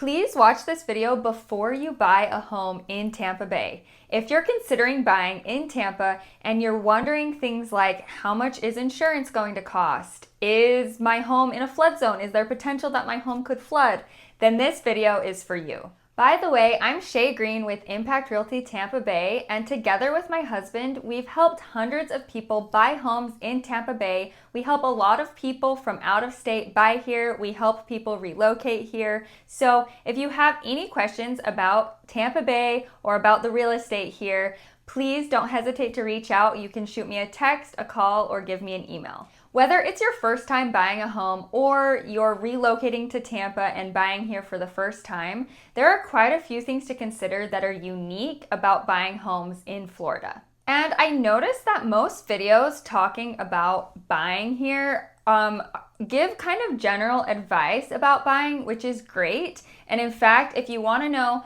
Please watch this video before you buy a home in Tampa Bay. If you're considering buying in Tampa and you're wondering things like how much is insurance going to cost? Is my home in a flood zone? Is there potential that my home could flood? Then this video is for you. By the way, I'm Shay Green with Impact Realty Tampa Bay, and together with my husband, we've helped hundreds of people buy homes in Tampa Bay. We help a lot of people from out of state buy here. We help people relocate here. So if you have any questions about Tampa Bay or about the real estate here, please don't hesitate to reach out. You can shoot me a text, a call, or give me an email. Whether it's your first time buying a home or you're relocating to Tampa and buying here for the first time, there are quite a few things to consider that are unique about buying homes in Florida. And I noticed that most videos talking about buying here give kind of general advice about buying, which is great. And in fact, if you want to know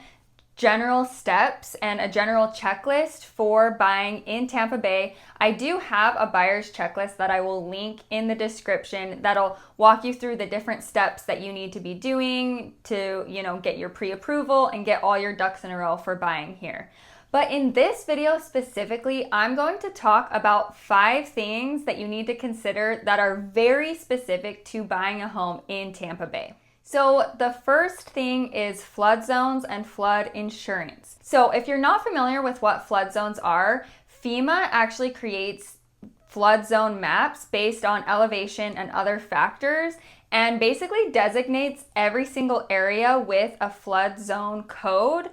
general steps and a general checklist for buying in Tampa Bay, I do have a buyer's checklist that I will link in the description that'll walk you through the different steps that you need to be doing to, get your pre-approval and get all your ducks in a row for buying here. But in this video specifically, I'm going to talk about 5 things that you need to consider that are very specific to buying a home in Tampa Bay. So the first thing is flood zones and flood insurance. So if you're not familiar with what flood zones are, FEMA actually creates flood zone maps based on elevation and other factors and basically designates every single area with a flood zone code.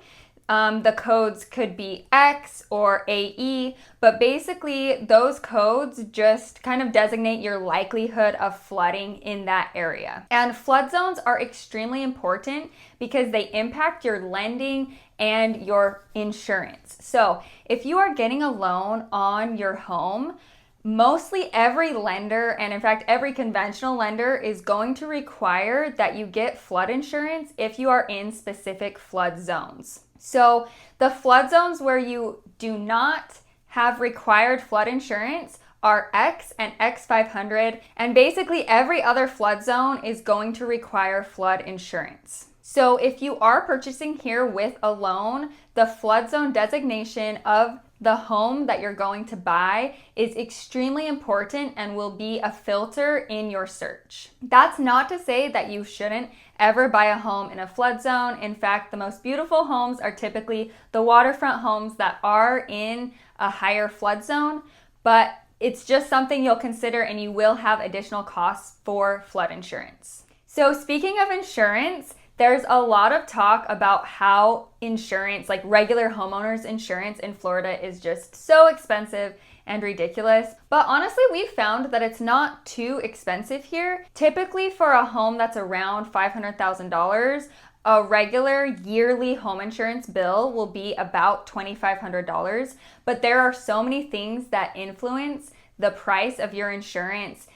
The codes could be X or AE, but basically those codes just kind of designate your likelihood of flooding in that area. And flood zones are extremely important because they impact your lending and your insurance. So if you are getting a loan on your home, mostly every lender, and in fact every conventional lender, is going to require that you get flood insurance if you are in specific flood zones. So the flood zones where you do not have required flood insurance are X and X500, and basically every other flood zone is going to require flood insurance. So if you are purchasing here with a loan, the flood zone designation of the home that you're going to buy is extremely important and will be a filter in your search. That's not to say that you shouldn't ever buy a home in a flood zone. In fact, the most beautiful homes are typically the waterfront homes that are in a higher flood zone, but it's just something you'll consider, and you will have additional costs for flood insurance. So speaking of insurance, there's a lot of talk about how insurance, like regular homeowners insurance in Florida, is just so expensive and ridiculous. But honestly, we've found that it's not too expensive here. Typically for a home that's around $500,000, a regular yearly home insurance bill will be about $2,500. But there are so many things that influence the price of your insurance.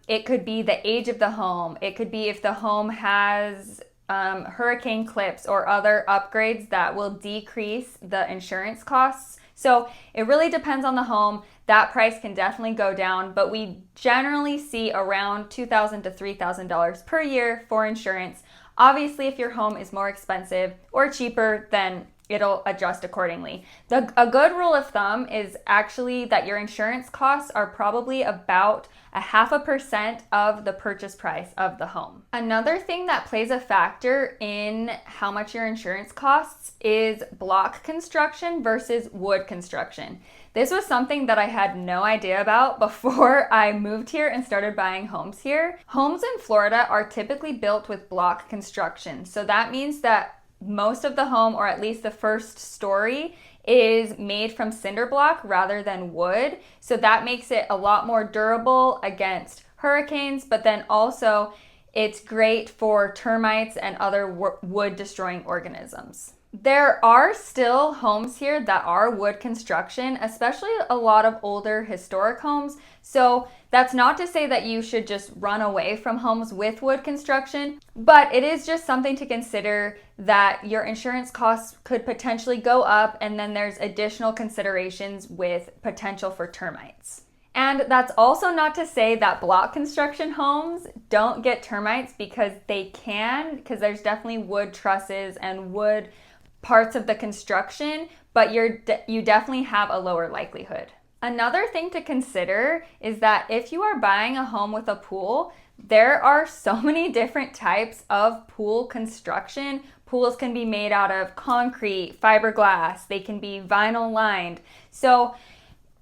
It could be the age of the home. It could be if the home has hurricane clips or other upgrades that will decrease the insurance costs. So it really depends on the home. That price can definitely go down, but we generally see around $2,000 to $3,000 per year for insurance. Obviously, if your home is more expensive or cheaper, then it'll adjust accordingly. A good rule of thumb is actually that your insurance costs are probably about 0.5% of the purchase price of the home. Another thing that plays a factor in how much your insurance costs is block construction versus wood construction. This was something that I had no idea about before I moved here and started buying homes here. Homes in Florida are typically built with block construction. So that means that most of the home, or at least the first story, is made from cinder block rather than wood. So that makes it a lot more durable against hurricanes, but then also it's great for termites and other wood destroying organisms. There are still homes here that are wood construction, especially a lot of older historic homes. So that's not to say that you should just run away from homes with wood construction, but it is just something to consider that your insurance costs could potentially go up, and then there's additional considerations with potential for termites. And that's also not to say that block construction homes don't get termites, because they can, because there's definitely wood trusses and wood parts of the construction, but you definitely have a lower likelihood. Another thing to consider is that if you are buying a home with a pool, there are so many different types of pool construction. Pools can be made out of concrete, fiberglass, they can be vinyl lined. So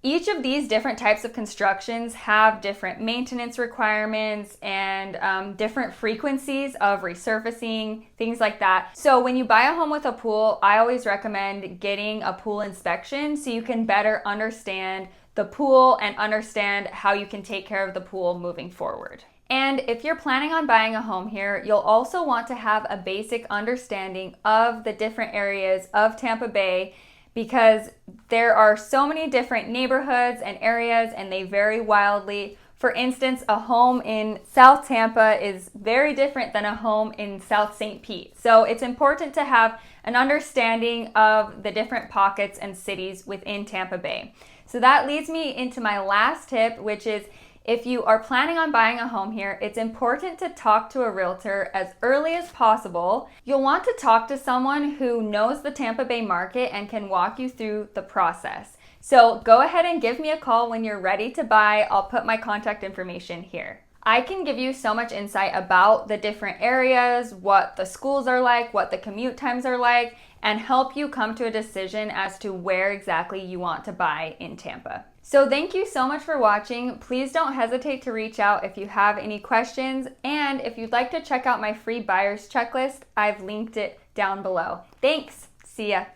each of these different types of constructions have different maintenance requirements and different frequencies of resurfacing, things like that. So when you buy a home with a pool, I always recommend getting a pool inspection so you can better understand the pool and understand how you can take care of the pool moving forward. And if you're planning on buying a home here, you'll also want to have a basic understanding of the different areas of Tampa Bay, because there are so many different neighborhoods and areas and they vary wildly. For instance, a home in South Tampa is very different than a home in South St. Pete. So it's important to have an understanding of the different pockets and cities within Tampa Bay. So that leads me into my last tip, which is if you are planning on buying a home here, it's important to talk to a realtor as early as possible. You'll want to talk to someone who knows the Tampa Bay market and can walk you through the process. So go ahead and give me a call when you're ready to buy. I'll put my contact information here. I can give you so much insight about the different areas, what the schools are like, what the commute times are like, and help you come to a decision as to where exactly you want to buy in Tampa. So thank you so much for watching. Please don't hesitate to reach out if you have any questions. And if you'd like to check out my free buyer's checklist, I've linked it down below. Thanks. See ya.